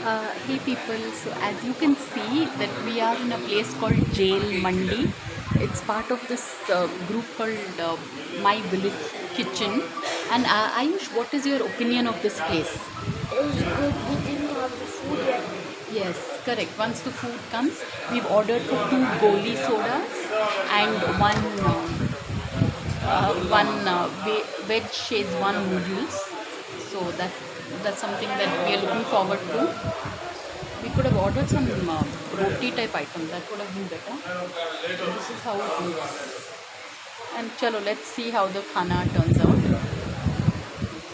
Hey people, so as you can see that we are in a place called Jail Mandi. It's part of this group called My Village Kitchen. And Ayush, what is your opinion of this place? It's good. We didn't have the food yet. Yes, correct. Once the food comes, we've ordered for two goli sodas and veg Szechuan noodles. So that's something that we are looking forward to. We could have ordered some roti type item. That would have been better. This is how it looks. And chalo, let's see how the khana turns out.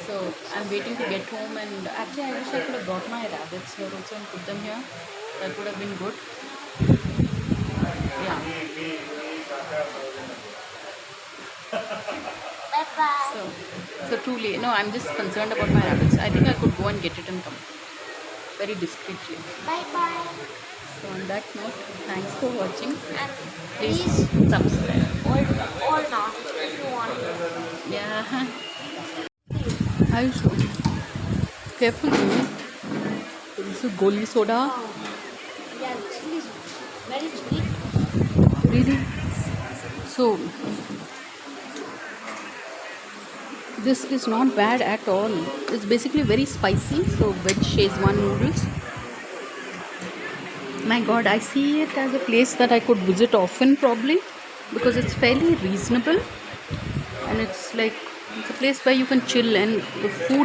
So I'm waiting to get home, and actually I wish I could have brought my rabbits here also and put them here. That would have been good. Yeah. Bye bye. So truly, no, I'm just concerned about my rabbits. I think I could go and get it and come very discreetly. Bye bye. So on that note, thanks for watching. And Please subscribe. or not if you want. Yeah. Are you sure? Careful, Jimmy. This is goli soda. Yeah, chili is very sweet. Really? So, this is not bad at all. It's basically very spicy. So, veg Szechuan noodles. My god, I see it as a place that I could visit often probably because it's fairly reasonable and it's like it's a place where you can chill and the food